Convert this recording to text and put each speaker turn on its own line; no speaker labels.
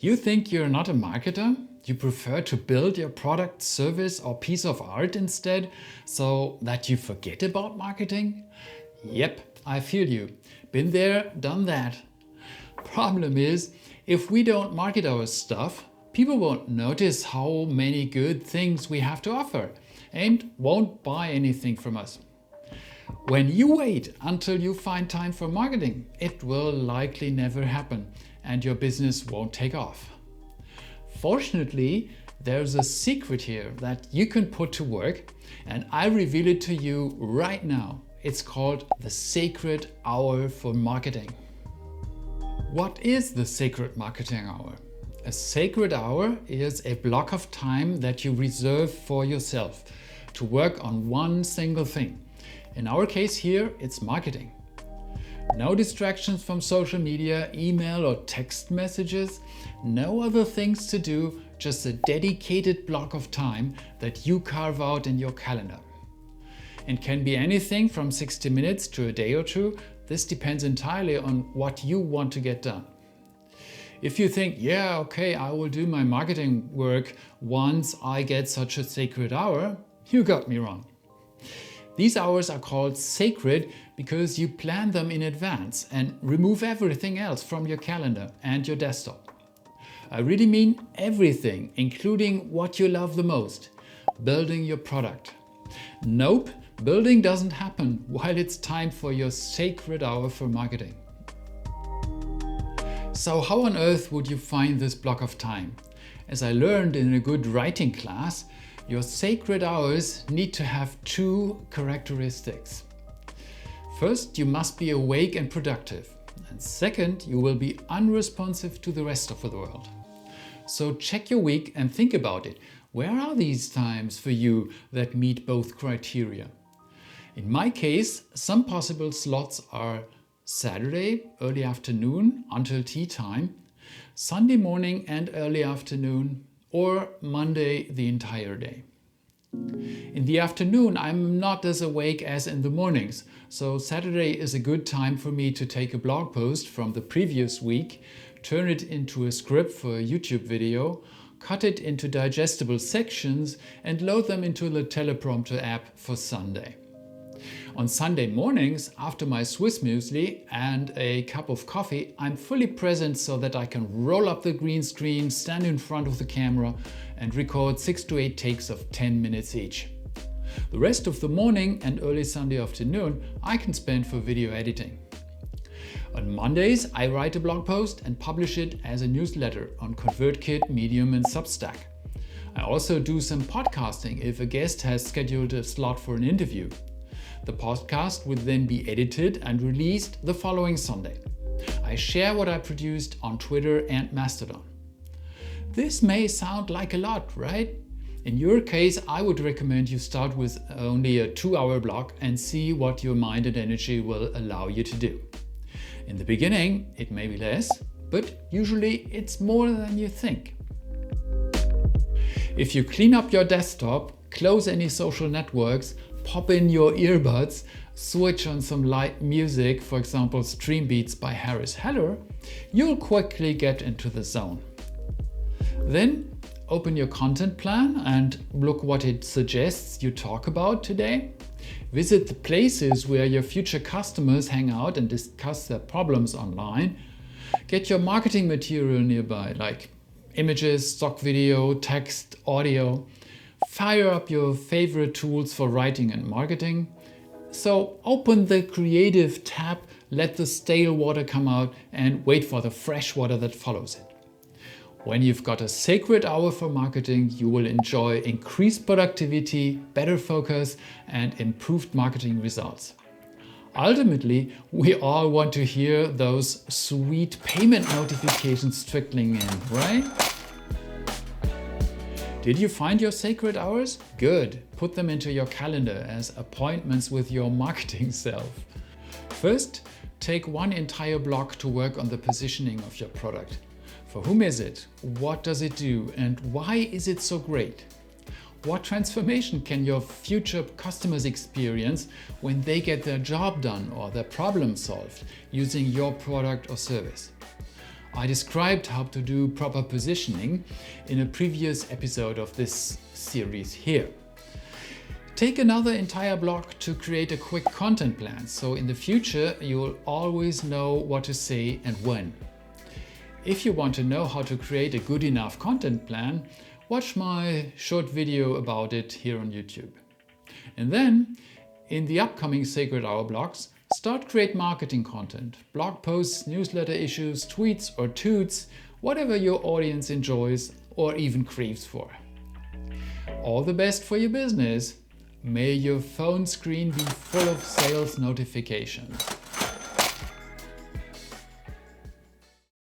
You think you're not a marketer? You prefer to build your product, service or piece of art instead, so that you forget about marketing? Yep, I feel you. Been there, done that. Problem is, if we don't market our stuff, people won't notice how many good things we have to offer and won't buy anything from us. When you wait until you find time for marketing, it will likely never happen and your business won't take off. Fortunately, there's a secret here that you can put to work, and I reveal it to you right now. It's called the sacred hour for marketing. What is the sacred marketing hour? A sacred hour is a block of time that you reserve for yourself to work on one single thing. In our case here, it's marketing. No distractions from social media, email or text messages, no other things to do, just a dedicated block of time that you carve out in your calendar. It can be anything from 60 minutes to a day or two. This depends entirely on what you want to get done. If you think, yeah, okay, I will do my marketing work once I get such a sacred hour, you got me wrong. These hours are called sacred because you plan them in advance and remove everything else from your calendar and your desktop. I really mean everything, including what you love the most, building your product. Nope, building doesn't happen while it's time for your sacred hour for marketing. So how on earth would you find this block of time? As I learned in a good writing class, your sacred hours need to have two characteristics. First, you must be awake and productive. And second, you will be unresponsive to the rest of the world. So check your week and think about it. Where are these times for you that meet both criteria? In my case, some possible slots are Saturday, early afternoon until tea time, Sunday morning and early afternoon, or Monday the entire day. In the afternoon, I'm not as awake as in the mornings, so Saturday is a good time for me to take a blog post from the previous week, turn it into a script for a YouTube video, cut it into digestible sections and load them into the teleprompter app for Sunday. On Sunday mornings, after my Swiss muesli and a cup of coffee, I'm fully present so that I can roll up the green screen, stand in front of the camera and record 6 to 8 takes of 10 minutes each. The rest of the morning and early Sunday afternoon I can spend for video editing. On Mondays, I write a blog post and publish it as a newsletter on ConvertKit, Medium and Substack. I also do some podcasting if a guest has scheduled a slot for an interview. The podcast would then be edited and released the following Sunday. I share what I produced on Twitter and Mastodon. This may sound like a lot, right? In your case, I would recommend you start with only a 2-hour block and see what your mind and energy will allow you to do. In the beginning, it may be less, but usually it's more than you think. If you clean up your desktop, close any social networks, pop in your earbuds, switch on some light music, for example Stream Beats by Harris Heller, you'll quickly get into the zone. Then open your content plan and look what it suggests you talk about today. Visit the places where your future customers hang out and discuss their problems online. Get your marketing material nearby, like images, stock video, text, audio. Fire up your favorite tools for writing and marketing. So open the creative tab, let the stale water come out and wait for the fresh water that follows it. When you've got a sacred hour for marketing, you will enjoy increased productivity, better focus and improved marketing results. Ultimately, we all want to hear those sweet payment notifications trickling in, right? Did you find your sacred hours? Good. Put them into your calendar as appointments with your marketing self. First, take one entire block to work on the positioning of your product. For whom is it? What does it do? And why is it so great? What transformation can your future customers experience when they get their job done or their problem solved using your product or service? I described how to do proper positioning in a previous episode of this series here. Take another entire block to create a quick content plan, so in the future you'll always know what to say and when. If you want to know how to create a good enough content plan, watch my short video about it here on YouTube. And then, in the upcoming Sacred Hour blocks, start create marketing content, blog posts, newsletter issues, tweets or toots, whatever your audience enjoys or even craves for. All the best for your business. May your phone screen be full of sales notifications.